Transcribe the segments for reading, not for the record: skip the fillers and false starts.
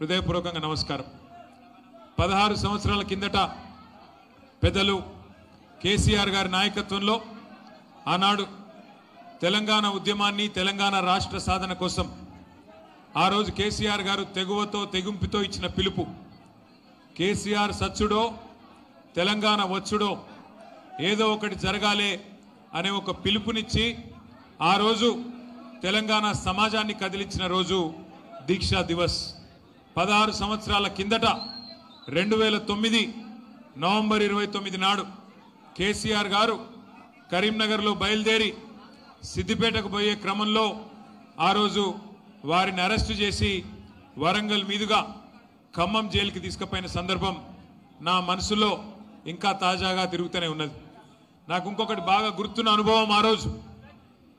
హృదయపూర్వకంగా నమస్కారం. 16 సంవత్సరాల కిందట పెద్దలు కేసీఆర్ గారి నాయకత్వంలో ఆనాడు తెలంగాణ ఉద్యమాన్ని, తెలంగాణ రాష్ట్ర సాధన కోసం ఆ రోజు కేసీఆర్ గారు తెగువతో తెగింపుతో ఇచ్చిన పిలుపు, కేసీఆర్ సచ్చుడో తెలంగాణ వచ్చుడో ఏదో ఒకటి జరగాలే అనే ఒక పిలుపునిచ్చి ఆ రోజు తెలంగాణ సమాజాన్ని కదిలించిన రోజు దీక్షా దివస్. 16 సంవత్సరాల కిందట 2009 నవంబర్ 29 నాడు కేసీఆర్ గారు కరీంనగర్లో బయలుదేరి సిద్దిపేటకు పోయే క్రమంలో ఆ రోజు వారిని అరెస్టు చేసి వరంగల్ మీదుగా ఖమ్మం జైలుకి తీసుకుపోయిన సందర్భం నా మనసులో ఇంకా తాజాగా తిరుగుతూనే ఉన్నది. నాకు ఇంకొకటి బాగా గుర్తున్న అనుభవం, ఆ రోజు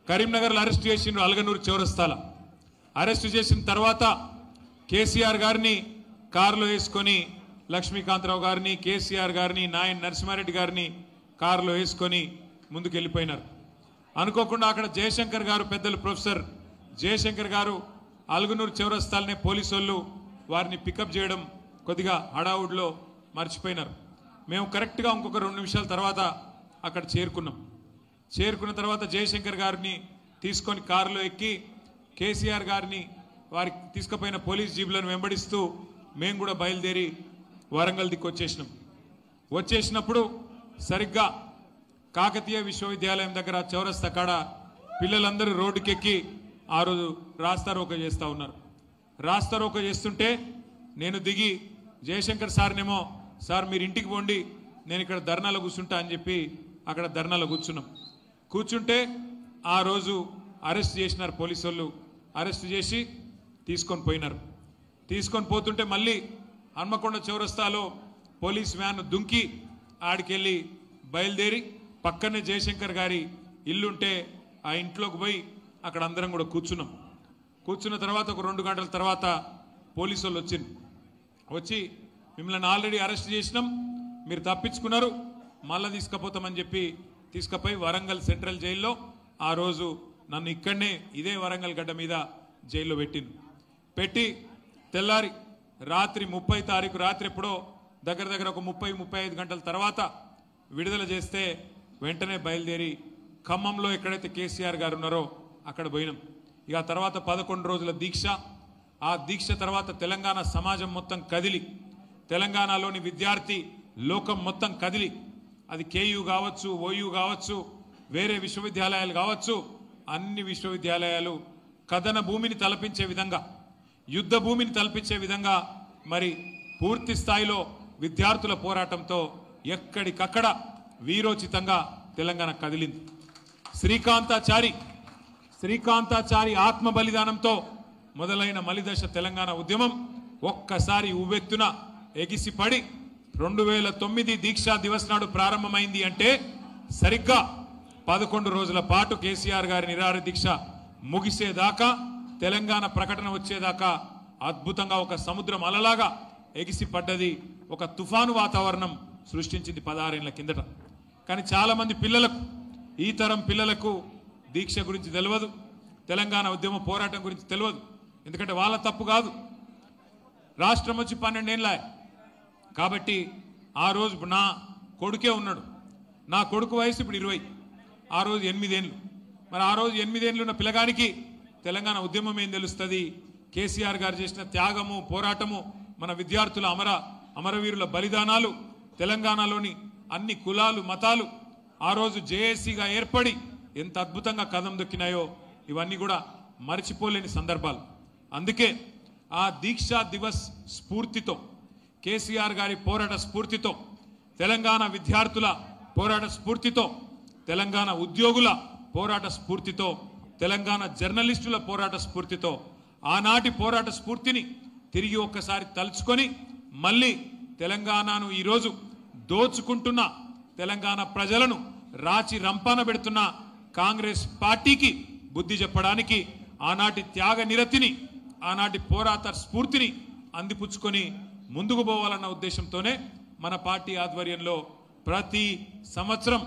కరీంనగర్లో అరెస్ట్ చేసిండ్రు అల్గనూరు చౌరస్తాల. అరెస్టు చేసిన తర్వాత కేసీఆర్ గారిని కారులో వేసుకొని లక్ష్మీకాంతరావు గారిని, కేసీఆర్ గారిని, నాయన్ నరసింహారెడ్డి గారిని కారులో వేసుకొని ముందుకు వెళ్ళిపోయినారు. అనుకోకుండా అక్కడ జయశంకర్ గారు, పెద్దలు ప్రొఫెసర్ జయశంకర్ గారు అల్గనూరు చౌరస్తాలనే పోలీసు వాళ్ళు వారిని పికప్ చేయడం కొద్దిగా హడావుడిలో మర్చిపోయినారు. మేము కరెక్ట్గా ఇంకొక 2 నిమిషాల తర్వాత అక్కడ చేరుకున్నాం. చేరుకున్న తర్వాత జయశంకర్ గారిని తీసుకొని కారులో ఎక్కి కేసీఆర్ గారిని వారికి తీసుకుపోయిన పోలీస్ జీబులను వెంబడిస్తూ మేము కూడా బయలుదేరి వరంగల్ దిక్కు వచ్చేసినప్పుడు సరిగ్గా కాకతీయ విశ్వవిద్యాలయం దగ్గర చౌరస్తా కాడ పిల్లలందరూ రోడ్డుకెక్కి ఆ రోజు రాస్తారోకో చేస్తూ ఉన్నారు. రాస్తారోకో చేస్తుంటే నేను దిగి జయశంకర్ సార్నేమో, సార్ మీరు ఇంటికి పోండి, నేను ఇక్కడ ధర్నాలో కూర్చుంటా అని చెప్పి అక్కడ ధర్నాలో కూర్చుంటే ఆ రోజు అరెస్ట్ చేసినారు పోలీసు వాళ్ళు. అరెస్ట్ చేసి తీసుకొని పోయినారు. తీసుకొని పోతుంటే మళ్ళీ హన్మకొండ చౌరస్తాలో పోలీస్ వ్యాన్ దుంకి ఆడికెళ్ళి బయలుదేరి పక్కనే జయశంకర్ గారి ఇల్లుంటే ఆ ఇంట్లోకి పోయి అక్కడ అందరం కూడా కూర్చున్న తర్వాత ఒక 2 గంటల తర్వాత పోలీసు వాళ్ళు వచ్చి మిమ్మల్ని ఆల్రెడీ అరెస్ట్ చేసినాం, మీరు తప్పించుకున్నారు, మళ్ళీ తీసుకుపోతామని చెప్పి తీసుకుపోయి వరంగల్ సెంట్రల్ జైల్లో ఆ రోజు నన్ను ఇక్కడనే ఇదే వరంగల్ గడ్డ మీద జైల్లో పెట్టి తెల్లారి రాత్రి 30 తారీఖు రాత్రి ఎప్పుడో దగ్గర ఒక 30-35 గంటల తర్వాత విడుదల చేస్తే వెంటనే బయలుదేరి ఖమ్మంలో ఎక్కడైతే కేసీఆర్ గారు ఉన్నారో అక్కడ పోయినాం. ఇక తర్వాత 11 రోజుల దీక్ష. ఆ దీక్ష తర్వాత తెలంగాణ సమాజం మొత్తం కదిలి, తెలంగాణలోని విద్యార్థి లోకం మొత్తం కదిలి, అది కేయూ కావచ్చు, ఓయూ కావచ్చు, వేరే విశ్వవిద్యాలయాలు కావచ్చు, అన్ని విశ్వవిద్యాలయాలు కథన భూమిని తలపించే విధంగా, యుద్ధ భూమిని తలపించే విధంగా మరి పూర్తి స్థాయిలో విద్యార్థుల పోరాటంతో ఎక్కడికక్కడ వీరోచితంగా తెలంగాణ కదిలింది. శ్రీకాంతాచారి ఆత్మ బలిదానంతో మొదలైన మలిదశ తెలంగాణ ఉద్యమం ఒక్కసారి ఉవ్వెత్తున ఎగిసిపడి 2009 దీక్షా దివస్ నాడు ప్రారంభమైంది. అంటే సరిగ్గా 11 రోజుల పాటు కేసీఆర్ గారి నిరాహార దీక్ష ముగిసేదాకా, తెలంగాణ ప్రకటన వచ్చేదాకా అద్భుతంగా ఒక సముద్రం అలలాగా ఎగిసిపడ్డది. ఒక తుఫాను వాతావరణం సృష్టించింది 16 ఏళ్ల కిందట. కానీ చాలామంది పిల్లలకు, ఈ తరం పిల్లలకు దీక్ష గురించి తెలియదు, తెలంగాణ ఉద్యమ పోరాటం గురించి తెలియదు. ఎందుకంటే వాళ్ళ తప్పు కాదు, రాష్ట్రం వచ్చి 12 ఏళ్ళ కాబట్టి ఆ రోజు నా కొడుకే ఉన్నాడు, నా కొడుకు వయసు ఇప్పుడు 20, ఆ రోజు 8 ఏళ్ళు. మరి ఆ రోజు 8 ఏళ్ళు ఉన్న పిల్లగానికి తెలంగాణ ఉద్యమం ఏం తెలుస్తుంది? కేసీఆర్ గారు చేసిన త్యాగము, పోరాటము, మన విద్యార్థుల అమరవీరుల బలిదానాలు, తెలంగాణలోని అన్ని కులాలు మతాలు ఆ రోజు జేఏసీగా ఏర్పడి ఎంత అద్భుతంగా కదం దొక్కినాయో ఇవన్నీ కూడా మర్చిపోలేని సందర్భాలు. అందుకే ఆ దీక్షా దివస్ స్ఫూర్తితో, కేసీఆర్ గారి పోరాట స్ఫూర్తితో, తెలంగాణ విద్యార్థుల పోరాట స్ఫూర్తితో, తెలంగాణ ఉద్యోగుల పోరాట స్ఫూర్తితో, తెలంగాణ జర్నలిస్టుల పోరాట స్ఫూర్తితో, ఆనాటి పోరాట స్ఫూర్తిని తిరిగి ఒక్కసారి తలుచుకొని మళ్ళీ తెలంగాణను ఈరోజు దోచుకుంటున్న, తెలంగాణ ప్రజలను రాచి రంపాన పెడుతున్న కాంగ్రెస్ పార్టీకి బుద్ధి చెప్పడానికి ఆనాటి త్యాగ నిరతిని, ఆనాటి పోరాట స్ఫూర్తిని అందిపుచ్చుకొని ముందుకు పోవాలన్న ఉద్దేశంతోనే మన పార్టీ ఆధ్వర్యంలో ప్రతి సంవత్సరం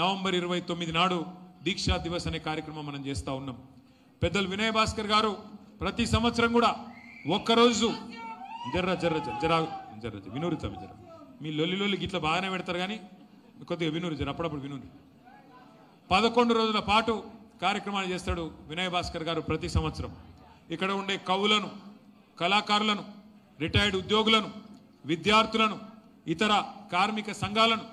నవంబర్ 29 నాడు దీక్షా దివస్ అనే కార్యక్రమం మనం చేస్తూ ఉన్నాం. పెద్దలు వినయ్ భాస్కర్ గారు ప్రతి సంవత్సరం కూడా జర్ర జర్ర జర జర్ర వినూరు తమ్మి జర మీ లొల్లి గిట్ల బాగానే పెడతారు కానీ కొద్దిగా వినూరు జర అప్పుడప్పుడు వినూరు 11 రోజుల పాటు కార్యక్రమాలు చేస్తాడు వినయ్ భాస్కర్ గారు ప్రతి సంవత్సరం. ఇక్కడ ఉండే కవులను, కళాకారులను, రిటైర్డ్ ఉద్యోగులను, విద్యార్థులను, ఇతర కార్మిక సంఘాలను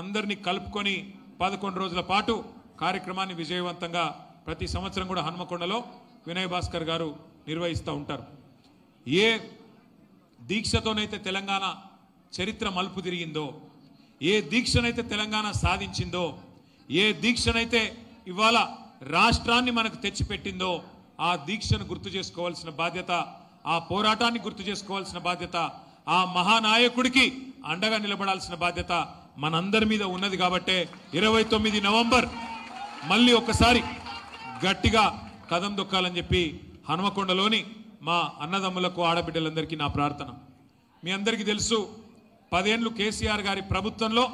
అందరినీ కలుపుకొని 11 రోజుల పాటు కార్యక్రమాన్ని విజయవంతంగా ప్రతి సంవత్సరం కూడా హన్మకొండలో వినయ్ భాస్కర్ గారు నిర్వహిస్తూ ఉంటారు. ఏ దీక్షతోనైతే తెలంగాణ చరిత్ర మలుపు తిరిగిందో, ఏ దీక్షనైతే తెలంగాణ సాధించిందో, ఏ దీక్షనైతే ఇవాళ రాష్ట్రాన్ని మనకు తెచ్చిపెట్టిందో ఆ దీక్షను గుర్తు చేసుకోవాల్సిన బాధ్యత, ఆ పోరాటాన్ని గుర్తు చేసుకోవాల్సిన బాధ్యత, ఆ మహానాయకుడికి అండగా నిలబడాల్సిన బాధ్యత మనందరి మీద ఉన్నది. కాబట్టే 29 నవంబర్ మళ్ళీ ఒక్కసారి గట్టిగా కదం దొక్కాలని చెప్పి హనుమకొండలోని మా అన్నదమ్ములకు, ఆడబిడ్డలందరికీ నా ప్రార్థన. మీ అందరికీ తెలుసు 10 ఏళ్ళు కేసీఆర్ గారి ప్రభుత్వంలో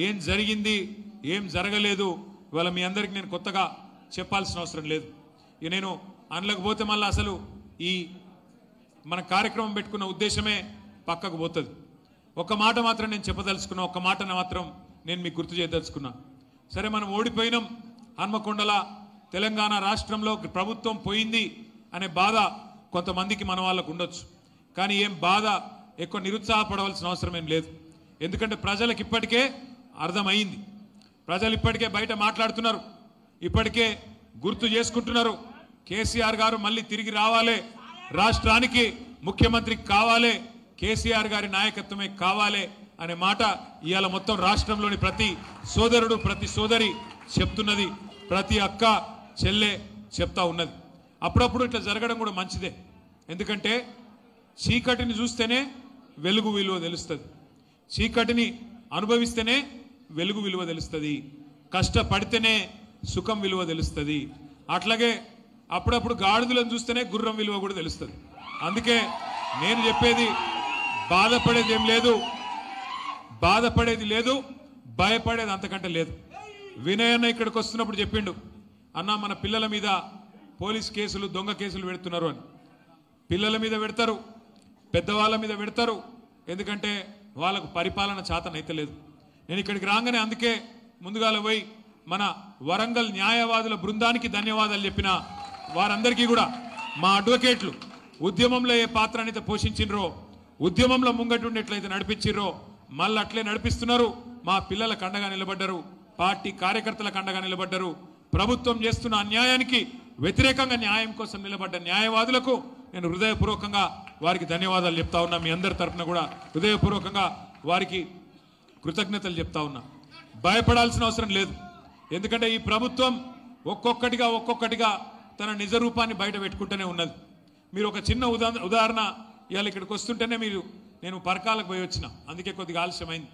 ఏం జరిగింది, ఏం జరగలేదు. ఇవాళ మీ అందరికీ నేను కొత్తగా చెప్పాల్సిన అవసరం లేదు. ఇక నేను అందులోకి పోతే మళ్ళీ అసలు ఈ మన కార్యక్రమం పెట్టుకున్న ఉద్దేశమే పక్కకు పోతుంది. ఒక మాట మాత్రం నేను చెప్పదలుచుకున్నా, ఒక్క మాటను మాత్రం నేను మీకు గుర్తు చేయదలుచుకున్నా. సరే, మనం ఓడిపోయినాం, హన్మకొండల తెలంగాణ రాష్ట్రంలో ప్రభుత్వం పోయింది అనే బాధ కొంతమందికి మన వాళ్ళకు ఉండొచ్చు. కానీ ఏం బాధ ఎక్కువ నిరుత్సాహపడవలసిన అవసరం ఏం లేదు. ఎందుకంటే ప్రజలకు ఇప్పటికే అర్థమైంది. ప్రజలు ఇప్పటికే బయట మాట్లాడుతున్నారు, ఇప్పటికే గుర్తు చేసుకుంటున్నారు. కేసీఆర్ గారు మళ్ళీ తిరిగి రావాలి, రాష్ట్రానికి ముఖ్యమంత్రి కావాలి, కేసీఆర్ గారి నాయకత్వమే కావాలి అనే మాట ఇవాళ మొత్తం రాష్ట్రంలోని ప్రతి సోదరుడు, ప్రతి సోదరి చెప్తున్నది, ప్రతి అక్క చెల్లె చెప్తా ఉన్నది. అప్పుడప్పుడు ఇట్లా జరగడం కూడా మంచిదే. ఎందుకంటే చీకటిని చూస్తేనే వెలుగు విలువ తెలుస్తుంది, చీకటిని అనుభవిస్తేనే వెలుగు విలువ తెలుస్తుంది, కష్టపడితేనే సుఖం విలువ తెలుస్తుంది. అట్లాగే అప్పుడప్పుడు గాడిదలను చూస్తేనే గుర్రం విలువ కూడా తెలుస్తుంది. అందుకే నేను చెప్పేది బాధపడేది ఏం లేదు, బాధపడేది లేదు, భయపడేది అంతకంటే లేదు. వినయన్న ఇక్కడికి వస్తున్నప్పుడు చెప్పిండు, అన్న మన పిల్లల మీద పోలీస్ కేసులు, దొంగ కేసులు పెడుతున్నారు అని. పిల్లల మీద పెడతారు, పెద్దవాళ్ళ మీద పెడతారు, ఎందుకంటే వాళ్ళకు పరిపాలన చేతనైతే లేదు. నేను ఇక్కడికి రాగానే అందుకే ముందుగాల పోయి మన వరంగల్ న్యాయవాదుల బృందానికి ధన్యవాదాలు చెప్పిన వారందరికీ కూడా, మా అడ్వకేట్లు ఉద్యమంలో ఏ పాత్ర అయితే పోషించినరో, ఉద్యమంలో ముంగటుండి ఎట్లయితే నడిపించిర్రో మళ్ళీ అట్లే నడిపిస్తున్నారు. మా పిల్లలకు అండగా నిలబడ్డారు, పార్టీ కార్యకర్తలకు అండగా నిలబడ్డారు. ప్రభుత్వం చేస్తున్న అన్యాయానికి వ్యతిరేకంగా న్యాయం కోసం నిలబడ్డ న్యాయవాదులకు నేను హృదయపూర్వకంగా వారికి ధన్యవాదాలు చెప్తా ఉన్నా. మీ అందరి తరఫున కూడా హృదయపూర్వకంగా వారికి కృతజ్ఞతలు చెప్తా ఉన్నా. భయపడాల్సిన అవసరం లేదు, ఎందుకంటే ఈ ప్రభుత్వం ఒక్కొక్కటిగా తన నిజ రూపాన్ని బయట పెట్టుకుంటూనే ఉన్నది. మీరు ఒక చిన్న ఉదాహరణ, ఇవాళ ఇక్కడికి వస్తుంటేనే నేను పరకాలకు పోయి వచ్చిన, అందుకే కొద్దిగా ఆలస్యమైంది.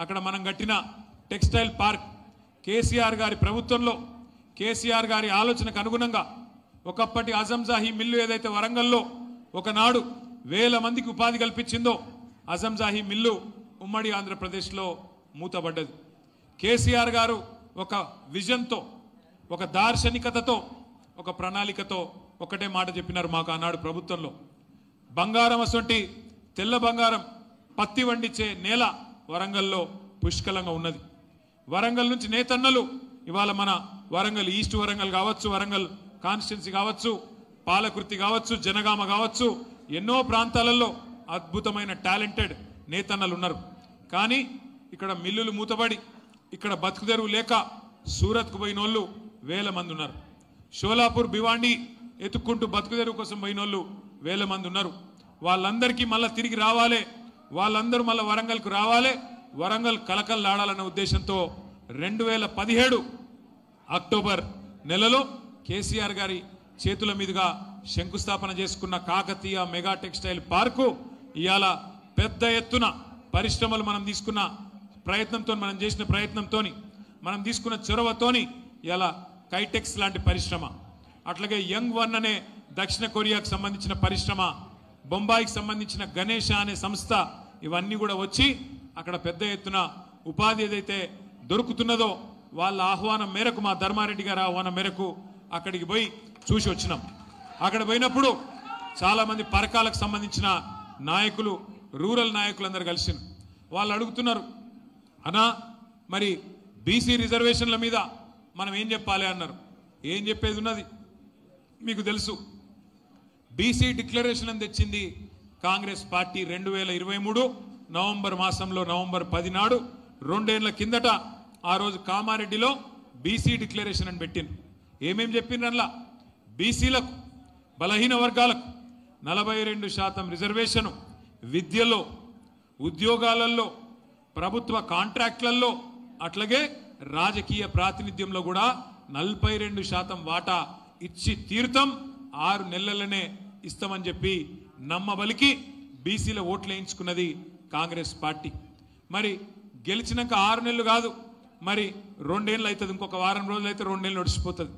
అక్కడ మనం కట్టిన టెక్స్టైల్ పార్క్ కేసీఆర్ గారి ప్రభుత్వంలో, కేసీఆర్ గారి ఆలోచనకు అనుగుణంగా ఒకప్పటి అజంజాహీ మిల్లు ఏదైతే వరంగల్లో ఒకనాడు 1000 మందికి ఉపాధి కల్పించిందో, అజంజాహీ మిల్లు ఉమ్మడి ఆంధ్రప్రదేశ్లో మూతబడ్డది. కేసీఆర్ గారు ఒక విజన్తో, ఒక దార్శనికతతో, ఒక ప్రణాళికతో ఒకటే మాట చెప్పినారు మాకు ఆనాడు ప్రభుత్వంలో. బంగారం అసొంటి తెల్ల బంగారం, పత్తి వండించే నేల వరంగల్లో పుష్కలంగా ఉన్నది. వరంగల్ నుంచి నేతన్నలు ఇవాళ మన వరంగల్ ఈస్ట్ వరంగల్ కావచ్చు, వరంగల్ కాన్స్టిట్యున్సీ కావచ్చు, పాలకృతి కావచ్చు, జనగామ కావచ్చు, ఎన్నో ప్రాంతాలలో అద్భుతమైన టాలెంటెడ్ నేతన్నలు ఉన్నారు. కానీ ఇక్కడ మిల్లులు మూతబడి ఇక్కడ బతుకుదెరువు లేక సూరత్కు పోయిన వాళ్ళు 1000 మంది ఉన్నారు. షోలాపూర్, భివాండి ఎత్తుక్కుంటూ బతుకుదెరువు కోసం పోయిన వాళ్ళు 1000 మంది ఉన్నారు. వాళ్ళందరికీ మళ్ళీ తిరిగి రావాలి, వాళ్ళందరూ మళ్ళీ వరంగల్కు రావాలి, వరంగల్ కలకల్లాడాలన్న ఉద్దేశంతో 2017 అక్టోబర్ నెలలో కేసీఆర్ గారి చేతుల మీదుగా శంకుస్థాపన చేసుకున్న కాకతీయ మెగా టెక్స్టైల్ పార్కు ఇవాళ పెద్ద ఎత్తున పరిశ్రమలు మనం తీసుకున్న ప్రయత్నంతో, మనం చేసిన ప్రయత్నంతో, మనం తీసుకున్న చొరవతోని ఇవాళ కైటెక్స్ లాంటి పరిశ్రమ, అట్లాగే యంగ్ వన్ అనే దక్షిణ కొరియాకు సంబంధించిన పరిశ్రమ, బొంబాయికి సంబంధించిన గణేష అనే సంస్థ, ఇవన్నీ కూడా వచ్చి అక్కడ పెద్ద ఎత్తున ఉపాధి ఏదైతే దొరుకుతున్నదో వాళ్ళ ఆహ్వానం మేరకు, మా ధర్మారెడ్డి గారి ఆహ్వానం మేరకు అక్కడికి పోయి చూసి వచ్చినాం. అక్కడ పోయినప్పుడు చాలా మంది పరకాలకు సంబంధించిన నాయకులు రూరల్ నాయకులందరూ కలిసి వాళ్ళు అడుగుతున్నారు, అన్నా మరి బీసీ రిజర్వేషన్ల మీద మనం ఏం చెప్పాలి అన్నారు. ఏం చెప్పేది ఉన్నది మీకు తెలుసు. బీసీ డిక్లరేషన్ అని తెచ్చింది కాంగ్రెస్ పార్టీ 2023 నవంబర్ మాసంలో నవంబర్ 10 నాడు, 2 ఏళ్ల కిందట ఆ రోజు కామారెడ్డిలో బీసీ డిక్లరేషన్ అని పెట్టింది. ఏమేం చెప్పిండ్రల్లా బీసీలకు బలహీన వర్గాలకు 42% రిజర్వేషను, విద్యలో, ఉద్యోగాలలో, ప్రభుత్వ కాంట్రాక్ట్లలో, అట్లాగే రాజకీయ ప్రాతినిధ్యంలో కూడా 42% వాటా ఇచ్చి తీర్థం 6 నెలలనే ఇస్తామని చెప్పి నమ్మబలికి బీసీల ఓట్లు వేయించుకున్నది కాంగ్రెస్ పార్టీ. మరి గెలిచినాక 6 నెలలు కాదు, మరి 2 ఏళ్ళు అవుతుంది. ఇంకొక వారం రోజులు అయితే 2 నెలలు నడిచిపోతుంది.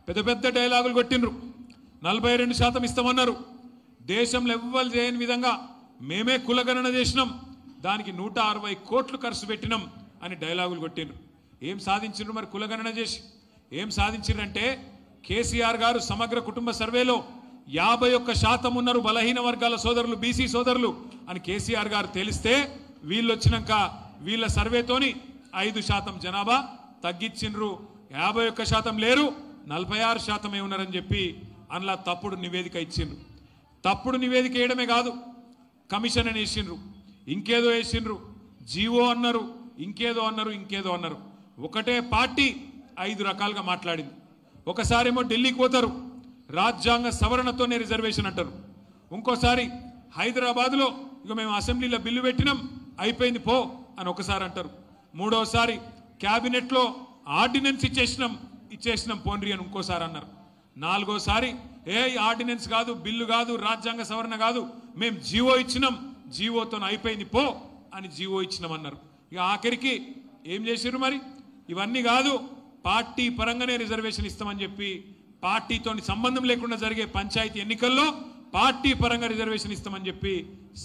పెద్ద పెద్ద డైలాగులు కొట్టిండ్రు. 42% ఇస్తామన్నారు. దేశంలో ఎవ్వరు చేయని విధంగా మేమే కులగణన చేసినాం, దానికి 160 కోట్లు ఖర్చు పెట్టినాం అని డైలాగులు కొట్టిండ్రు. ఏం సాధించిండ్రు మరి కులగణన చేసి? ఏం సాధించిండ్రంటే కేసీఆర్ గారు సమగ్ర కుటుంబ సర్వేలో 51% ఉన్నారు బలహీన వర్గాల సోదరులు, బీసీ సోదరులు అని కేసీఆర్ గారు తెలిస్తే, వీళ్ళు వచ్చినాక వీళ్ళ సర్వేతోని 5% జనాభా తగ్గించిండ్రు. 51% లేరు, 46% ఉన్నారని చెప్పి అందులో తప్పుడు నివేదిక ఇచ్చిండ్రు. తప్పుడు నివేదిక వేయడమే కాదు, కమిషన్ అని వేసిండ్రు, ఇంకేదో వేసిండ్రు, జీవో అన్నారు, ఇంకేదో అన్నారు, ఇంకేదో అన్నారు. ఒకటే పార్టీ 5 రకాలుగా మాట్లాడింది. ఒకసారేమో ఢిల్లీకి పోతారు, రాజ్యాంగ సవరణతోనే రిజర్వేషన్ అంటారు. ఇంకోసారి హైదరాబాద్లో ఇక మేము అసెంబ్లీలో బిల్లు పెట్టినాం అయిపోయింది పో అని ఒకసారి అంటారు. మూడోసారి క్యాబినెట్లో ఆర్డినెన్స్ ఇచ్చేసినాం పోన్రి అని ఇంకోసారి అన్నారు. నాలుగోసారి ఆర్డినెన్స్ కాదు, బిల్లు కాదు, రాజ్యాంగ సవరణ కాదు, మేము జీవో ఇచ్చినాం, జీవోతో అయిపోయింది పో అని జీవో ఇచ్చినామన్నారు. ఇక ఆఖరికి ఏం చేసిర్రు మరి? ఇవన్నీ కాదు, పార్టీ పరంగానే రిజర్వేషన్ ఇస్తామని చెప్పి పార్టీతో సంబంధం లేకుండా జరిగే పంచాయతీ ఎన్నికల్లో పార్టీ పరంగా రిజర్వేషన్ ఇస్తామని చెప్పి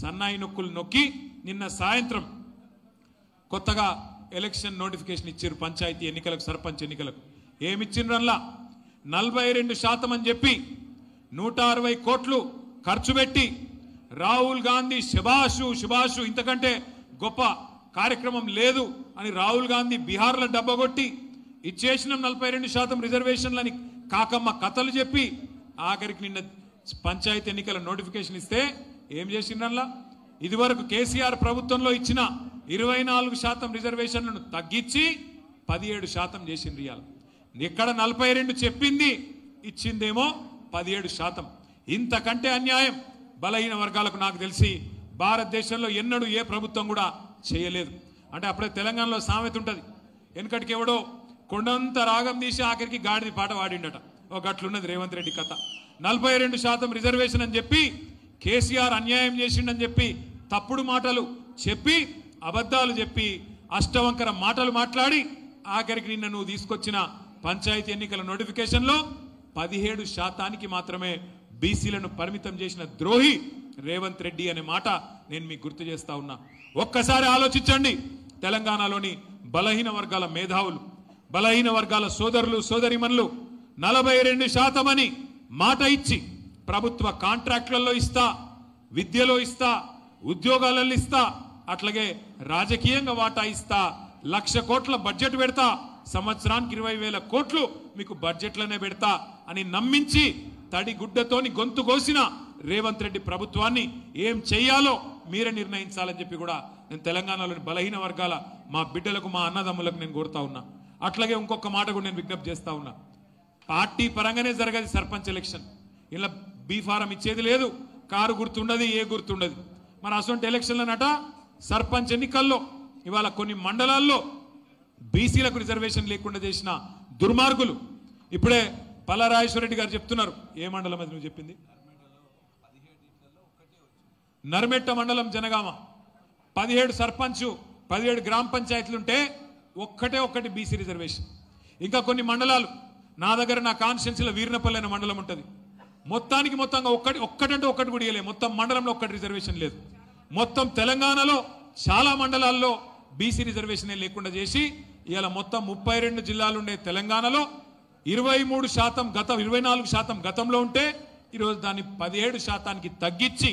సన్నాయి నొక్కులు నొక్కి నిన్న సాయంత్రం కొత్తగా ఎలక్షన్ నోటిఫికేషన్ ఇచ్చారు. పంచాయతీ ఎన్నికలకు, సర్పంచ్ ఎన్నికలకు ఏమిచ్చిండ్రల్లా 42% అని చెప్పి 160 కోట్లు ఖర్చు పెట్టి రాహుల్ గాంధీ శుభాషు ఇంతకంటే గొప్ప కార్యక్రమం లేదు అని రాహుల్ గాంధీ బీహార్లో డబ్బగొట్టి ఇచ్చేసిన 42% రిజర్వేషన్లని కాకమ్మ కథలు చెప్పి ఆఖరికి నిన్న పంచాయతీ ఎన్నికల నోటిఫికేషన్ ఇస్తే ఏం చేసిండ్రల్లా? ఇదివరకు కేసీఆర్ ప్రభుత్వంలో ఇచ్చిన 24% రిజర్వేషన్లను తగ్గించి 17% చేసిండ్రు. ఇవాళ ఇక్కడ 42 చెప్పింది, ఇచ్చిందేమో 17%. ఇంతకంటే అన్యాయం బలహీన వర్గాలకు నాకు తెలిసి భారతదేశంలో ఎన్నడూ ఏ ప్రభుత్వం కూడా చేయలేదు. అంటే అప్పుడే తెలంగాణలో సామెత ఉంటుంది, వెనకటికి ఎవడో కొండంత రాగం తీసి ఆఖరికి గాడిది పాట వాడిండట. ఒక గట్లున్నది రేవంత్ రెడ్డి కథ. 42% రిజర్వేషన్ అని చెప్పి కేసీఆర్ అన్యాయం చేసిండని చెప్పి తప్పుడు మాటలు చెప్పి, అబద్ధాలు చెప్పి, అష్టవంకర మాటలు మాట్లాడి ఆఖరికి నిన్న నువ్వు తీసుకొచ్చిన పంచాయతీ ఎన్నికల నోటిఫికేషన్లో 17% మాత్రమే బీసీలను పరిమితం చేసిన ద్రోహి రేవంత్ రెడ్డి అనే మాట నేను మీకు గుర్తు చేస్తా ఉన్నా. ఒక్కసారి ఆలోచించండి. తెలంగాణలోని బలహీన వర్గాల మేధావులు, బలహీన వర్గాల సోదరులు సోదరిమణులు 42% అని మాట ఇచ్చి ప్రభుత్వ కాంట్రాక్టులలో ఇస్తా, విద్యలో ఇస్తా, ఉద్యోగాలలో ఇస్తా, అట్లాగే రాజకీయంగా వాటా ఇస్తా, 1,00,000 కోట్ల బడ్జెట్ పెడతా, సంవత్సరానికి 20,000 కోట్లు మీకు బడ్జెట్లోనే పెడతా అని నమ్మించి తడి గుడ్డతోని గొంతు కోసిన రేవంత్ రెడ్డి ప్రభుత్వాన్ని ఏం చెయ్యాలో మీరే నిర్ణయించాలని చెప్పి కూడా నేను తెలంగాణలోని బలహీన వర్గాల మా బిడ్డలకు, మా అన్నదమ్ములకు నేను కోరుతా ఉన్నా. అట్లాగే ఇంకొక మాట కూడా నేను విజ్ఞప్తి చేస్తా ఉన్నా. పార్టీ పరంగానే జరగదు సర్పంచ్ ఎలక్షన్. ఇలా బీ ఫారం ఇచ్చేది లేదు, కారు గుర్తుండదు, ఏ గుర్తుండదు. మరి అసొంటి ఎలక్షన్లనట సర్పంచ్ ఎన్నికల్లో ఇవాళ కొన్ని మండలాల్లో బీసీలకు రిజర్వేషన్ లేకుండా చేసిన దుర్మార్గులు ఇప్పుడే పల్లారాజేశ్వరరెడ్డి గారు చెప్తున్నారు. ఏ మండలం అది నువ్వు చెప్పింది? నర్మెట్ట మండలం జనగామ 17 సర్పంచ్ 17 గ్రామ పంచాయతీలుంటే ఒక్కటి బీసీ రిజర్వేషన్. ఇంకా కొన్ని మండలాలు నా దగ్గర, నా కాన్స్టిట్యున్సీలో వీర్నపల్లి అనే మండలం ఉంటుంది. మొత్తంగా ఒక్కటంటే ఒక్కటి కూడా ఇవ్వలేదు. మొత్తం మండలంలో ఒక్కటి రిజర్వేషన్ లేదు. మొత్తం తెలంగాణలో చాలా మండలాల్లో బీసీ రిజర్వేషన్ లేకుండా చేసి ఇవాళ మొత్తం 32 జిల్లాలు ఉండే తెలంగాణలో 23% 24% గతంలో ఉంటే ఈరోజు దాన్ని 17%కి తగ్గించి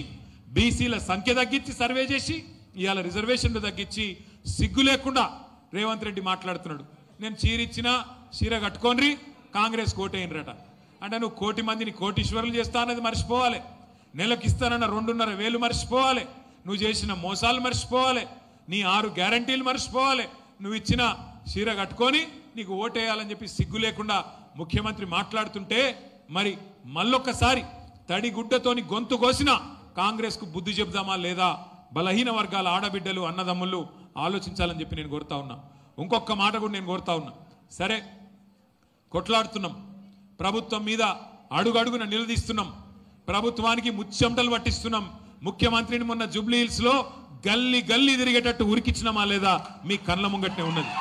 బీసీల సంఖ్య తగ్గించి సర్వే చేసి ఇవాళ రిజర్వేషన్లు తగ్గించి సిగ్గు లేకుండా రేవంత్ రెడ్డి మాట్లాడుతున్నాడు. నేను చీరిచ్చినా చీర కట్టుకోనరి కాంగ్రెస్ కోటేయనరట. అంటే నువ్వు కోటి మందిని కోటీశ్వరులు చేస్తా అన్నది మర్చిపోవాలి, నెలకు ఇస్తానన్న 2,500 మర్చిపోవాలి, నువ్వు చేసిన మోసాలు మర్చిపోవాలి, నీ 6 గ్యారంటీలు మర్చిపోవాలి, నువ్వు ఇచ్చిన చీర కట్టుకొని నీకు ఓటేయాలని చెప్పి సిగ్గు లేకుండా ముఖ్యమంత్రి మాట్లాడుతుంటే మరి మళ్ళొక్కసారి తడిగుడ్డతోని గొంతు కోసిన కాంగ్రెస్కు బుద్ధి చెబుదామా లేదా? బలహీన వర్గాల ఆడబిడ్డలు అన్నదమ్ముళ్ళు ఆలోచించాలని చెప్పి నేను కోరుతా ఉన్నా. ఇంకొక మాట కూడా నేను కోరుతా ఉన్నా. సరే కొట్లాడుతున్నాం, ప్రభుత్వం మీద అడుగడుగున నిలదీస్తున్నాం, ప్రభుత్వానికి ముచ్చెమటలు పట్టిస్తున్నాం. ముఖ్యమంత్రిని మొన్న జూబ్లీ హిల్స్ లో గల్లీ గల్లీ తిరిగేటట్టు ఉరికిచ్చినామా లేదా? మీ కళ్ళ ముంగట్నే ఉన్నది.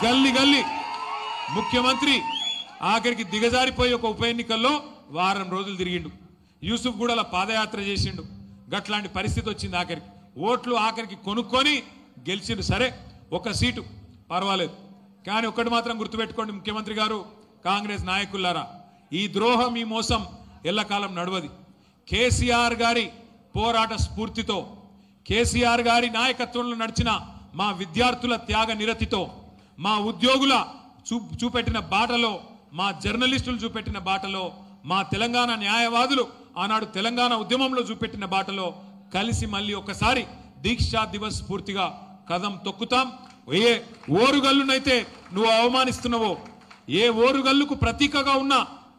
గల్లీ గల్లీ ముఖ్యమంత్రి ఆఖరికి దిగజారిపోయి ఒక ఉప ఎన్నికల్లో వారం రోజులు తిరిగిండు. యూసుఫ్ కూడా అలా పాదయాత్ర చేసిండు. గట్లాంటి పరిస్థితి వచ్చింది. ఆఖరికి ఓట్లు ఆఖరికి కొనుక్కొని గెలిచిండు. సరే ఒక సీటు పర్వాలేదు, కానీ ఒక్కటి మాత్రం గుర్తుపెట్టుకోండి ముఖ్యమంత్రి గారు, కాంగ్రెస్ నాయకులారా, ఈ ద్రోహం ఈ మోసం ఎల్లకాలం నడవది. కేసీఆర్ గారి పోరాట స్ఫూర్తితో, కేసీఆర్ గారి నాయకత్వంలో నడిచిన మా విద్యార్థుల త్యాగ నిరతితో, మా ఉద్యోగుల చూపెట్టిన బాటలో, మా జర్నలిస్టులు చూపెట్టిన బాటలో, మా తెలంగాణ న్యాయవాదులు ఆనాడు తెలంగాణ ఉద్యమంలో చూపెట్టిన బాటలో కలిసి మళ్ళీ ఒకసారి దీక్షా దివస్ స్ఫూర్తిగా కదం తొక్కుతాం. ఏ ఓరుగల్లునైతే నువ్వు అవమానిస్తున్నావో, ఏ ఓరుగల్లుకు ప్రతీకగా ఉన్న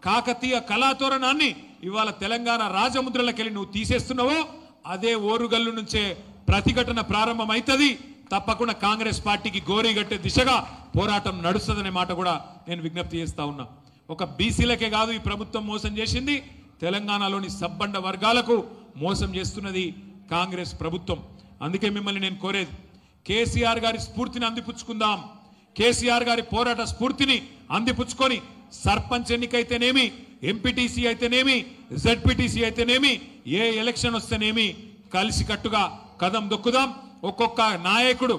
కాకతీయ కళాతోరణాన్ని ఇవాళ తెలంగాణ రాజముద్రలకెళ్ళి నువ్వు తీసేస్తున్నావో, అదే ఓరుగల్లు నుంచే ప్రతిఘటన ప్రారంభమైతుంది. తప్పకుండా కాంగ్రెస్ పార్టీకి గోరీగట్టే దిశగా పోరాటం నడుస్తుందనే మాట కూడా నేను విజ్ఞప్తి చేస్తా ఉన్నా. ఒక బీసీలకే కాదు ఈ ప్రభుత్వం మోసం చేసింది, తెలంగాణలోని సబ్బండ వర్గాలకు మోసం చేస్తున్నది కాంగ్రెస్ ప్రభుత్వం. అందుకే మిమ్మల్ని నేను కోరేది, కేసీఆర్ గారి స్ఫూర్తిని అందిపుచ్చుకుందాం. కేసీఆర్ గారి పోరాట స్ఫూర్తిని అందిపుచ్చుకొని సర్పంచ్ ఎన్నికైతేనేమి, ఎంపీటీసీ అయితేనేమి, జెడ్పీటీసీ అయితేనేమి, ఏ ఎలక్షన్ వస్తేనేమి కలిసికట్టుగా కదం దొక్కుదాం. ఒక్కొక్క నాయకుడు,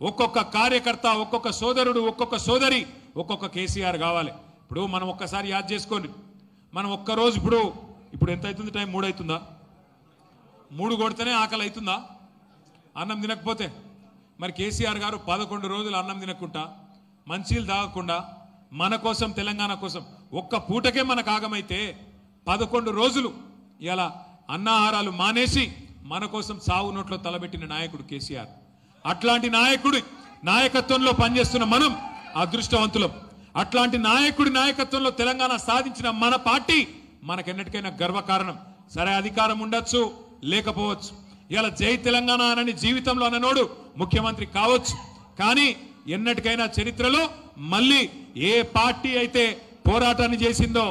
ఒక్కొక్క కార్యకర్త, ఒక్కొక్క సోదరుడు, ఒక్కొక్క సోదరి, ఒక్కొక్క కేసీఆర్ కావాలి. ఇప్పుడు మనం ఒక్కసారి యాద్ చేసుకోండి, మనం ఒక్కరోజు ఇప్పుడు ఎంత అవుతుంది? టైం 3 అవుతుందా? 3 కొడితేనే ఆకలి అవుతుందా అన్నం తినకపోతే? మరి కేసీఆర్ గారు 11 రోజులు అన్నం తినకుండా, మంచీలు తాగకుండా, మన కోసం తెలంగాణ కోసం ఒక్క పూటకే మనకు ఆగమైతే 11 రోజులు ఇలా అన్నాహారాలు మానేసి మన కోసం సావు నోట్లో తలబెట్టిన నాయకుడు కేసీఆర్. అట్లాంటి నాయకుడి నాయకత్వంలో పనిచేస్తున్న మనం అదృష్టవంతులం. అట్లాంటి నాయకుడి నాయకత్వంలో తెలంగాణ సాధించిన మన పార్టీ మనకెన్నటికైనా గర్వకారణం. సరే అధికారం ఉండొచ్చు, లేకపోవచ్చు, ఇలా జై తెలంగాణ అనని జీవితంలో అన్ననోడు ముఖ్యమంత్రి కావచ్చు, కానీ ఎన్నటికైనా చరిత్రలో మళ్ళీ ఏ పార్టీ అయితే పోరాటాన్ని చేసిందో,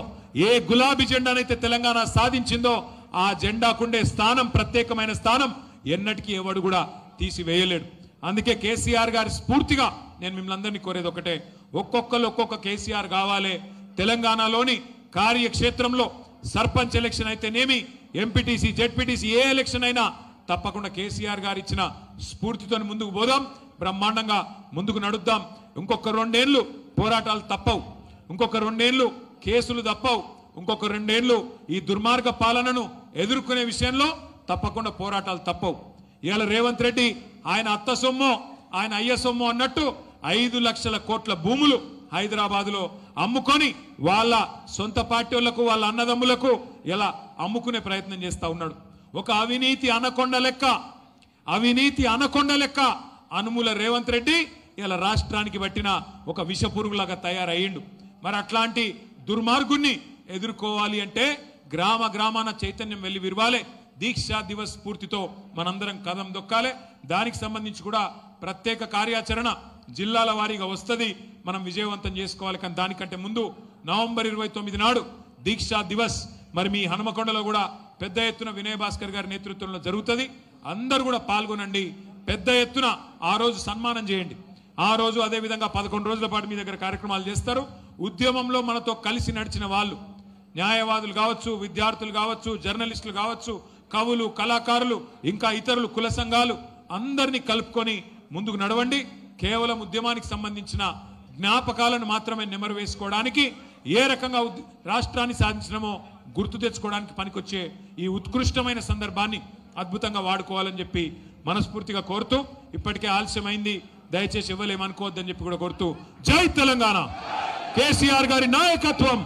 ఏ గులాబీ జెండానైతే తెలంగాణ సాధించిందో ఆ జెండాకుండే స్థానం, ప్రత్యేకమైన స్థానం ఎన్నటికీ ఎవడు కూడా తీసివేయలేడు. అందుకే కేసీఆర్ గారి స్ఫూర్తిగా నేను మిమ్మల్ని అందరినీ కోరేది ఒకటే, ఒక్కొక్కరు ఒక్కొక్క కేసీఆర్ కావాలి. తెలంగాణలోని కార్యక్షేత్రంలో సర్పంచ్ ఎలక్షన్ అయితేనేమి, ఎంపీటీసీ, జెడ్పీటీసీ, ఏ ఎలక్షన్ అయినా తప్పకుండా కేసీఆర్ గారు ఇచ్చిన స్ఫూర్తితో ముందుకు పోదాం, బ్రహ్మాండంగా ముందుకు నడుద్దాం. ఇంకొక 2 ఏళ్ళు పోరాటాలు తప్పవు, ఇంకొక 2 ఏళ్ళు కేసులు తప్పవు, ఇంకొక 2 ఏళ్ళు ఈ దుర్మార్గ పాలనను ఎదుర్కొనే విషయంలో తప్పకుండా పోరాటాలు తప్పవు. ఇవాళ రేవంత్ రెడ్డి ఆయన అత్త సొమ్మో ఆయన అయ్య సొమ్మో అన్నట్టు 5 లక్షల కోట్ల భూములు హైదరాబాదులో అమ్ముకొని వాళ్ళ సొంత పార్టీ వాళ్లకు, వాళ్ళ అన్నదమ్ములకు ఇలా అమ్ముకునే ప్రయత్నం చేస్తా ఉన్నాడు. ఒక అవినీతి అనకొండ లెక్క అనుముల రేవంత్ రెడ్డి ఇలా రాష్ట్రానికి పట్టిన ఒక విషపురుగులాగా తయారయ్యిండు. మరి అట్లాంటి దుర్మార్గుణ్ణి ఎదుర్కోవాలి అంటే గ్రామ గ్రామాన చైతన్యం వెళ్ళి విరవాలి. దీక్షా దివస్ స్ఫూర్తితో మనందరం కదం దొక్కాలి. దానికి సంబంధించి కూడా ప్రత్యేక కార్యాచరణ జిల్లాల వారీగా వస్తుంది, మనం విజయవంతం చేసుకోవాలి. కానీ దానికంటే ముందు నవంబర్ 29 నాడు దీక్షా దివస్ మరి మీ హనుమకొండలో కూడా పెద్ద ఎత్తున వినయ్ భాస్కర్ గారి నేతృత్వంలో జరుగుతుంది. అందరూ కూడా పాల్గొనండి, పెద్ద ఎత్తున ఆ రోజు సన్మానం చేయండి. ఆ రోజు అదేవిధంగా 11 రోజుల పాటు మీ దగ్గర కార్యక్రమాలు చేస్తారు. ఉద్యమంలో మనతో కలిసి నడిచిన వాళ్ళు, న్యాయవాదులు కావచ్చు, విద్యార్థులు కావచ్చు, జర్నలిస్టులు కావచ్చు, కవులు, కళాకారులు, ఇంకా ఇతరులు, కుల సంఘాలు అందరినీ కలుపుకొని ముందుకు నడవండి. కేవలం ఉద్యమానికి సంబంధించిన జ్ఞాపకాలను మాత్రమే నెమరు వేసుకోవడానికి, ఏ రకంగా రాష్ట్రాన్ని సాధించడమో గుర్తు తెచ్చుకోవడానికి పనికొచ్చే ఈ ఉత్కృష్టమైన సందర్భాన్ని అద్భుతంగా వాడుకోవాలని చెప్పి మనస్ఫూర్తిగా కోరుతూ, ఇప్పటికే ఆలస్యమైంది, దయచేసి ఇవ్వలేమనుకోవద్దని చెప్పి కూడా కోరుతూ, జై తెలంగాణ, కేసీఆర్ గారి నాయకత్వం.